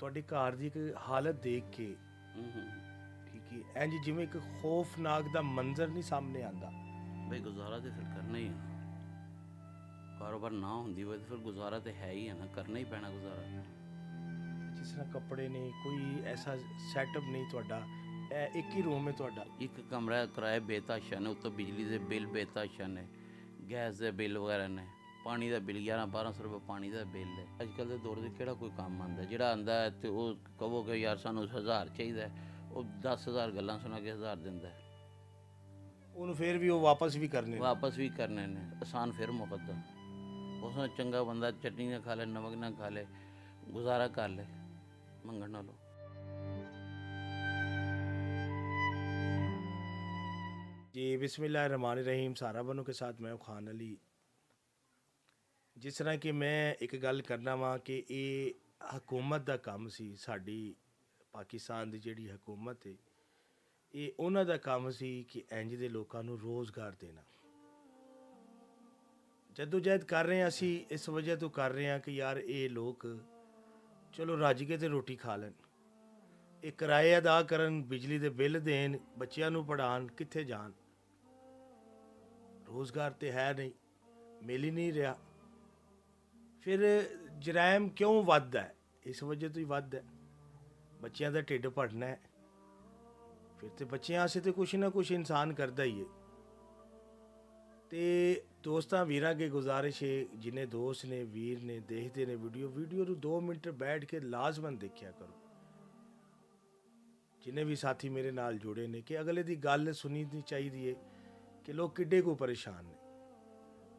ਤੁਹਾਡੇ ਘਰ ਦੀ ਇੱਕ ਹਾਲਤ ਦੇਖ ਕੇ ਠੀਕ ਹੈ ਇੰਜ ਜਿਵੇਂ ਇੱਕ ਖੌਫਨਾਕ ਦਾ ਮੰਜ਼ਰ ਨਹੀਂ ਸਾਹਮਣੇ ਆਂਦਾ। ਬਈ ਗੁਜ਼ਾਰਾ ਤੇ ਫਿਰ ਕਰਨਾ ਹੀ ਹੈ ਨਾ। ਕਾਰੋਬਾਰ ਨਾ ਹੁੰਦੀ ਹੋਵੇ ਤਾਂ ਫਿਰ ਗੁਜ਼ਾਰਾ ਤੇ ਹੈ ਹੀ ਹੈ ਨਾ, ਕਰਨਾ ਹੀ ਪੈਣਾ ਗੁਜ਼ਾਰਾ। ਜਿਸ ਤਰ੍ਹਾਂ ਕੱਪੜੇ ਨੇ ਕੋਈ ਐਸਾ ਸੈਟਅਪ ਨਹੀਂ ਤੁਹਾਡਾ, ਇਹ ਇੱਕ ਹੀ ਰੂਮ ਹੈ ਤੁਹਾਡਾ? ਇੱਕ ਕਮਰਾ ਕਿਰਾਏ ਬੇਤਾਸ਼ਾ ਨੇ, ਉੱਤੋਂ ਬਿਜਲੀ ਦੇ ਬਿੱਲ ਬੇਤਾਸ਼ਾ ਨੇ, ਗੈਸ ਦੇ ਬਿੱਲ ਵਗੈਰਾ ਨੇ, ਪਾਣੀ ਦਾ ਬਿੱਲ 1100-1200 ਰੁਪਏ ਪਾਣੀ ਦਾ ਬਿੱਲ ਹੈ। ਅੱਜ ਕੱਲ੍ਹ ਦੇ ਦੌਰ 'ਚ ਕਿਹੜਾ ਕੋਈ ਕੰਮ ਆਉਂਦਾ? ਜਿਹੜਾ ਆਉਂਦਾ ਤੇ ਉਹ ਕਹੋਗੇ ਯਾਰ ਸਾਨੂੰ 1000 ਚਾਹੀਦਾ, ਉਹ 10,000 ਗੱਲਾਂ ਸੁਣਾ ਕੇ 1000 ਦਿੰਦਾ। ਉਹਨੂੰ ਫਿਰ ਵੀ ਉਹ ਵਾਪਸ ਵੀ ਕਰਨੇ ਨੇ ਆਸਾਨ ਫਿਰ ਮੁਕੱਦਾ। ਉਸ ਨਾਲ ਚੰਗਾ ਬੰਦਾ ਚਟਨੀ ਨਾ ਖਾ ਲੈ, ਨਮਕ ਨਾ ਖਾ ਲੈ, ਗੁਜ਼ਾਰਾ ਕਰ ਲੈ ਮੰਗਣ ਨਾਲੋਂ। जी बिस्मिल्लाहिर्रहमानिर्रहीम। सारा बनों के साथ मैं खान अली। जिस तरह कि मैं एक गल करना वा कि ये हुकूमत का काम सी, साड़ी पाकिस्तान की जिहड़ी हुकूमत है ये उन्हां दा काम सी कि इंज दे लोकां नूं रोज़गार देना। जदोजहद कर रहे हैं असी इस वजह तो कर रहे हैं कि यार ये लोग चलो रज के तो रोटी खा लैन, ये किराए अदा करन, बिजली के बिल देन, बच्चों नूं पढ़ान, कित्थे जान? रोज़गार तो है नहीं, मिल ही नहीं रहा। फिर जराइम क्यों वधदा है? इस वजह तो ही वधदा है, बच्चों का ढिड भरना है। फिर तो बच्चों आस्ते तो कुछ ना कुछ इंसान करता ही है। तो दोस्तां वीरां के गुजारिश है, जिन्हें दोस्त ने वीर ने देखते ने वीडियो नूं 2 मिनट बैठ के लाजमन देखा करो। जिन्हें भी साथी मेरे नाल जुड़े ने कि अगले की गल सुनी चाहिए है कि लोग किड्डे को परेशान ने।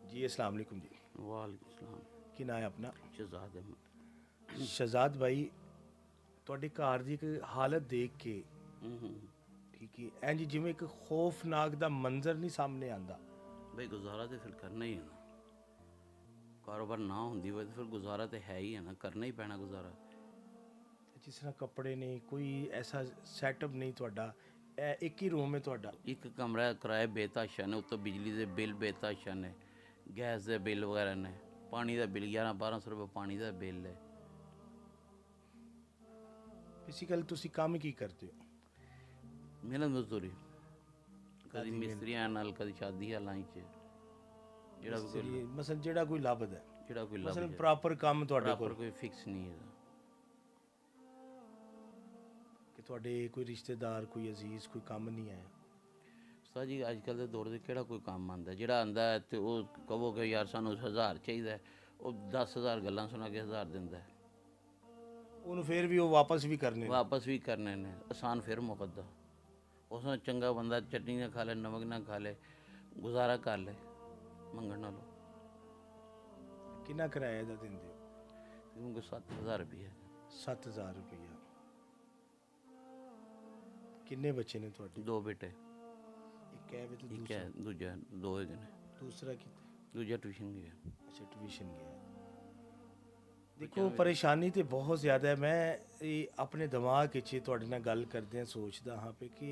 जी अस्सलाम वालेकुम जी। वालेकुम सलाम। की नाम है अपना? शहजाद अहमद। शहजाद भाई, ਤੁਹਾਡੇ ਘਰ ਦੀ ਇੱਕ ਹਾਲਤ ਦੇਖ ਕੇ ਠੀਕ ਹੈ ਇੰਜ ਜਿਵੇਂ ਇੱਕ ਖੌਫਨਾਕ ਦਾ ਮੰਜ਼ਰ ਨਹੀਂ ਸਾਹਮਣੇ ਆਂਦਾ। ਬਈ ਗੁਜ਼ਾਰਾ ਤੇ ਫਿਰ ਕਰਨਾ ਹੀ ਹੈ ਨਾ। ਕਾਰੋਬਾਰ ਨਾ ਹੁੰਦੀ ਹੋਵੇ ਤਾਂ ਫਿਰ ਗੁਜ਼ਾਰਾ ਤੇ ਹੈ ਹੀ ਹੈ ਨਾ, ਕਰਨਾ ਹੀ ਪੈਣਾ ਗੁਜ਼ਾਰਾ। ਜਿਸ ਤਰ੍ਹਾਂ ਕੱਪੜੇ ਨੇ ਕੋਈ ਐਸਾ ਸੈਟਅਪ ਨਹੀਂ ਤੁਹਾਡਾ, ਇਹ ਇੱਕ ਹੀ ਰੂਮ ਹੈ ਤੁਹਾਡਾ? ਇੱਕ ਕਮਰਾ ਕਿਰਾਏ ਬੇਤਾਸ਼ਾ ਨੇ, ਉੱਤੋਂ ਬਿਜਲੀ ਦੇ ਬਿੱਲ ਬੇਤਾਸ਼ਾ ਨੇ, ਗੈਸ ਦੇ ਬਿੱਲ ਵਗੈਰਾ ਨੇ, ਪਾਣੀ ਦਾ ਬਿੱਲ 1100-1200 ਰੁਪਏ ਪਾਣੀ ਦਾ ਬਿੱਲ ਹੈ। ਬੇਸਿਕਲੀ ਤੁਸੀਂ ਕੰਮ ਕੀ ਕਰਦੇ ਹੋ? ਮਿਹਨਤ ਮਜ਼ਦੂਰੀ, ਕਦੀ ਮਿਸਤਰੀਆਂ ਨਾਲ, ਕਦੀ ਸ਼ਾਦੀ ਹਾਲਾਂ 'ਚ, ਮਸਲ ਜਿਹੜਾ ਕੋਈ ਲੱਭਦਾ, ਜਿਹੜਾ ਕੋਈ ਮਸਲ ਪ੍ਰੋਪਰ ਕੰਮ ਤੁਹਾਡੇ ਕੋਲ ਕੋਈ ਫਿਕਸ ਨਹੀਂ ਹੈ ਕਿ ਤੁਹਾਡੇ ਕੋਈ ਰਿਸ਼ਤੇਦਾਰ, ਕੋਈ ਅਜ਼ੀਜ਼ ਕੋਈ ਕੰਮ ਨਹੀਂ ਆਇਆ? ਉਸਤਾਦ ਜੀ ਅੱਜ ਕੱਲ੍ਹ ਦੇ ਦੌਰ 'ਚ ਕਿਹੜਾ ਕੋਈ ਕੰਮ ਆਉਂਦਾ? ਜਿਹੜਾ ਆਉਂਦਾ ਤੇ ਉਹ ਕਹੋਗੇ ਯਾਰ ਸਾਨੂੰ 1000 ਚਾਹੀਦਾ, ਉਹ 10,000 ਗੱਲਾਂ ਸੁਣਾ ਕੇ 1000 ਦਿੰਦਾ। ਉਹਨੂੰ ਫਿਰ ਵੀ ਉਹ ਵਾਪਸ ਵੀ ਕਰਨੇ ਨੇ ਆਸਾਨ ਫਿਰ ਮੁਕੱਦਾ। ਉਸ ਨਾਲ ਚੰਗਾ ਬੰਦਾ ਚਟਨੀ ਨਾ ਖਾ ਲੈ, ਨਮਕ ਨਾ ਖਾ ਲੈ, ਗੁਜ਼ਾਰਾ ਕਰ ਲੈ ਮੰਗਣ ਨਾਲੋਂ। ਕਿੰਨਾ ਕਿਰਾਇਆ ਦਾ ਦਿੰਦੇ ਹੋ? ਕਿਉਂਕਿ 7,000 ਰੁਪਏ। 7,000 ਰੁਪਈਆ। ਕਿੰਨੇ ਬੱਚੇ ਨੇ ਤੁਹਾਡੇ? 2 ਬੇਟੇ। ਇੱਕ ਹੈ ਤੇ ਇੱਕ ਹੈ, ਦੂਜਾ 2 ਹੈਗੇ ਨੇ। ਦੂਸਰਾ ਕਿੱਥੇ? ਦੂਜਾ ਟਿਊਸ਼ਨ ਗਿਆ। ਅੱਛਾ ਟਿਊਸ਼ਨ ਗਿਆ। देखो परेशानी तो बहुत ज़्यादा है। मैं ये अपने दिमाग ਤੁਹਾਡੇ ਨਾਲ ਗੱਲ ਕਰਦਿਆਂ ਸੋਚਦਾ ਹਾਂ पे कि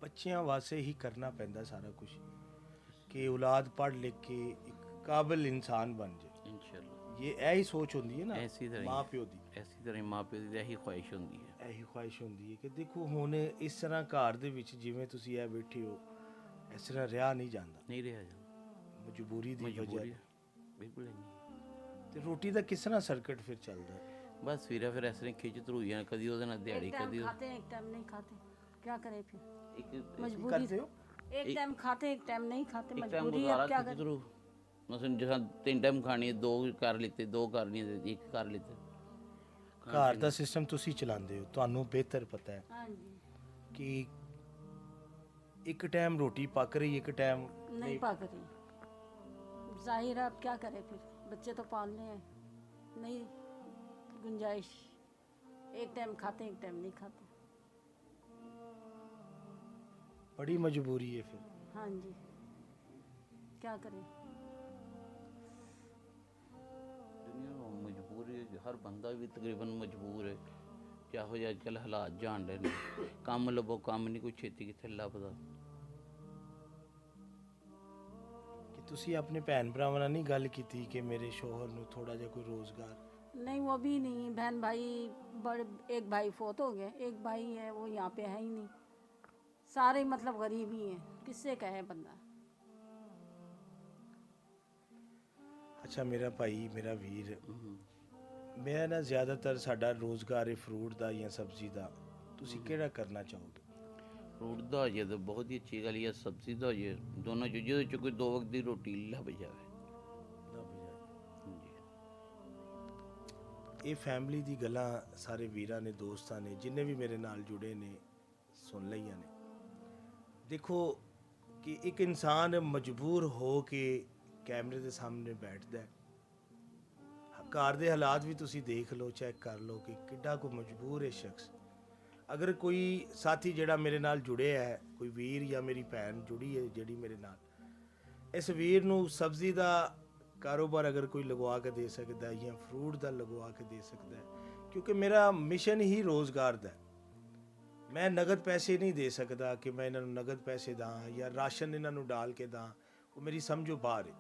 ਬੱਚਿਆਂ ਵਾਸਤੇ ਹੀ ਕਰਨਾ ਪੈਂਦਾ ਸਾਰਾ ਕੁਝ कि औलाद पढ़ लिख के एक काबिल इंसान बन जाए इंशाअल्लाह। ये यही सोच होती है ना ऐसी तरह माँ प्यो की, ऐसी तरह माँ प्यो की यही ख्वाहिश होती है। यही ख्वाहिश होती है कि देखो हुण इस तरह घर दे विच जिवें तुसीं ਇਹ बैठे हो इस तरह ਰਿਹਾ नहीं ਜਾਂਦਾ। नहीं रहा जाता, मजबूरी की वजह बिल्कुल नहीं। ਤੇ ਰੋਟੀ ਦਾ ਕਿਸ ਤਰ੍ਹਾਂ ਸਰਕਟ ਫਿਰ ਚੱਲਦਾ ਹੈ? बस फिर ऐसे खिंच तरूइयां, कदी ਉਹਦੇ ਨਾਲ ਦਿਹਾੜੀ, कदी खाते हैं एक टाइम नहीं खाते, क्या करें फिर? एक मजबूरी करते हो? एक टाइम खाते एक टाइम नहीं खाते, एक टाइम मजबूरी है, गुजारा क्या खिंच करें? तरू। मसलन जैसा 3 टाइम खानी है, 2 कर लेते, 2 करनी है, 1 कर लेते। ਘਰ ਦਾ ਸਿਸਟਮ ਤੁਸੀਂ ਚਲਾਉਂਦੇ ਹੋ, ਤੁਹਾਨੂੰ ਬਿਹਤਰ ਪਤਾ ਹੈ हाँ जी, ਕਿ ਇੱਕ ਟਾਈਮ ਰੋਟੀ ਪੱਕ ਰਹੀ, ਇੱਕ ਟਾਈਮ नहीं पक रही। जाहिर है अब क्या करें फिर, बच्चे तो पालने हैं, नहीं गुंजाइश। एक टाइम खाते एक टाइम नहीं खाते। बड़ी मजबूरी है फिर। हाँ जी, क्या करें? दुनिया में मजबूर है, हर बंदा भी तकरीबन मजबूर है। चाहो जी अजकल हालात जान रहे ने, कम लभो, कम नहीं, कोई छेती कित्थे लभदा। ਕਿ ਤੁਸੀਂ ਆਪਣੇ ਭੈਣ ਭਰਾਵਾਂ ਨਾਲ ਨਹੀਂ ਗੱਲ ਕੀਤੀ ਕਿ ਮੇਰੇ ਸ਼ੋਹਰ ਨੂੰ ਥੋੜਾ ਜਿਹਾ ਕੋਈ ਰੋਜ਼ਗਾਰ? नहीं वो भी नहीं, बहन भाई बड़े, एक भाई फोत हो गए, एक भाई है वो यहाँ पे है ही नहीं, सारे मतलब गरीब ही हैं, किससे कहे बंदा। ਅੱਛਾ ਮੇਰਾ ਭਾਈ, ਮੇਰਾ ਵੀਰ, ਮੈਂ ਨਾ ਜ਼ਿਆਦਾਤਰ ਸਾਡਾ ਰੋਜ਼ਗਾਰ ਹੈ ਫਰੂਟ ਦਾ ਜਾਂ ਸਬਜ਼ੀ ਦਾ, ਤੁਸੀਂ ਕਿਹੜਾ ਕਰਨਾ ਚਾਹੋਗੇ? ਫਰੂਟ ਦਾ ਹੋ ਜੇ ਤਾਂ ਬਹੁਤ ਹੀ ਅੱਛੀ ਗੱਲ ਹੈ, ਸਬਜ਼ੀ ਦਾ ਹੋ ਜੇ, ਦੋਨੋਂ ਚੀਜ਼ਾਂ ਜਿਹਦੇ 'ਚ ਕੋਈ 2 ਵਕਤ ਦੀ ਰੋਟੀ ਲੱਭ ਜਾਵੇ। ਹਾਂਜੀ। ਇਹ ਫੈਮਿਲੀ ਦੀ ਗੱਲਾਂ ਸਾਰੇ ਵੀਰਾਂ ਨੇ, ਦੋਸਤਾਂ ਨੇ, ਜਿੰਨੇ ਵੀ ਮੇਰੇ ਨਾਲ ਜੁੜੇ ਨੇ, ਸੁਣ ਲਈਆਂ ਨੇ। ਦੇਖੋ ਕਿ ਇੱਕ ਇਨਸਾਨ ਮਜਬੂਰ ਹੋ ਕੇ ਕੈਮਰੇ ਦੇ ਸਾਹਮਣੇ ਬੈਠਦਾ ਹੈ, ਘਰ ਦੇ ਹਾਲਾਤ ਵੀ ਤੁਸੀਂ ਦੇਖ ਲਓ, ਚੈੱਕ ਕਰ ਲਓ ਕਿ ਕਿੱਡਾ ਕੋ ਮਜਬੂਰ ਹੈ ਸ਼ਖਸ। ਅਗਰ ਕੋਈ ਸਾਥੀ ਜਿਹੜਾ ਮੇਰੇ ਨਾਲ ਜੁੜਿਆ ਹੈ, ਕੋਈ ਵੀਰ ਜਾਂ ਮੇਰੀ ਭੈਣ ਜੁੜੀ ਹੈ ਜਿਹੜੀ ਮੇਰੇ ਨਾਲ, ਇਸ ਵੀਰ ਨੂੰ ਸਬਜ਼ੀ ਦਾ ਕਾਰੋਬਾਰ ਅਗਰ ਕੋਈ ਲਗਵਾ ਕੇ ਦੇ ਸਕਦਾ ਹੈ ਜਾਂ ਫਰੂਟ ਦਾ ਲਗਵਾ ਕੇ ਦੇ ਸਕਦਾ ਹੈ, ਕਿਉਂਕਿ ਮੇਰਾ ਮਿਸ਼ਨ ਹੀ ਰੋਜ਼ਗਾਰ ਦਾ ਹੈ। ਮੈਂ ਨਗਦ ਪੈਸੇ ਨਹੀਂ ਦੇ ਸਕਦਾ ਕਿ ਮੈਂ ਇਹਨਾਂ ਨੂੰ ਨਗਦ ਪੈਸੇ ਦਾਂ ਜਾਂ ਰਾਸ਼ਨ ਇਹਨਾਂ ਨੂੰ ਡਾਲ ਕੇ ਦਾਂ, ਉਹ ਮੇਰੀ ਸਮਝੋ ਬਾਹਰ ਹੈ।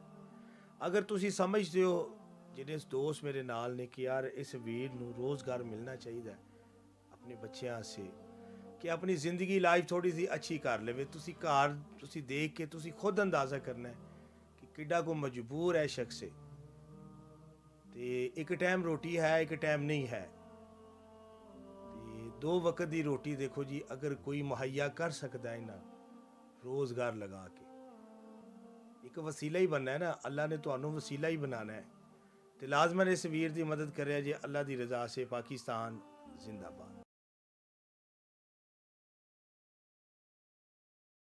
ਅਗਰ ਤੁਸੀਂ ਸਮਝਦੇ ਹੋ, ਜਿਹੜੇ ਦੋਸਤ ਮੇਰੇ ਨਾਲ ਨੇ, ਕਿ ਯਾਰ ਇਸ ਵੀਰ ਨੂੰ ਰੋਜ਼ਗਾਰ ਮਿਲਣਾ ਚਾਹੀਦਾ ਆਪਣੇ ਬੱਚਿਆਂ ਵਾਸਤੇ, ਕਿ ਆਪਣੀ ਜ਼ਿੰਦਗੀ ਲਾਈਫ ਥੋੜੀ ਜਿਹੀ ਅੱਛੀ ਕਰ ਲਵੇ, ਤੁਸੀਂ ਘਰ ਤੁਸੀਂ ਦੇਖ ਕੇ ਤੁਸੀਂ ਖੁਦ ਅੰਦਾਜ਼ਾ ਕਰਨਾ ਹੈ ਕਿ ਕਿੱਡਾ ਕੋ ਮਜਬੂਰ ਹੈ ਸ਼ਖਸ। ਤੇ ਇੱਕ ਟਾਈਮ ਰੋਟੀ ਹੈ, ਇੱਕ ਟਾਈਮ ਨਹੀਂ ਹੈ, ਤੇ 2 ਵਕਤ ਦੀ ਰੋਟੀ ਦੇਖੋ ਜੀ, ਅਗਰ ਕੋਈ ਮੁਹੱਈਆ ਕਰ ਸਕਦਾ ਇਹਨਾਂ ਰੋਜ਼ਗਾਰ ਲਗਾ ਕੇ, ਇੱਕ ਵਸੀਲਾ ਹੀ ਬਣਨਾ ਹੈ ਨਾ, ਅੱਲਾ ਨੇ ਤੁਹਾਨੂੰ ਵਸੀਲਾ ਹੀ ਬਣਾਉਣਾ ਹੈ। ਤੇ ਲਾਜ਼ਮਨ ਇਸ ਵੀਰ ਦੀ ਮਦਦ ਕਰਿਆ ਜੇ, ਅੱਲਾ ਦੀ ਰਜ਼ਾ ਸੇ। ਪਾਕਿਸਤਾਨ ਜ਼ਿੰਦਾਬਾਦ।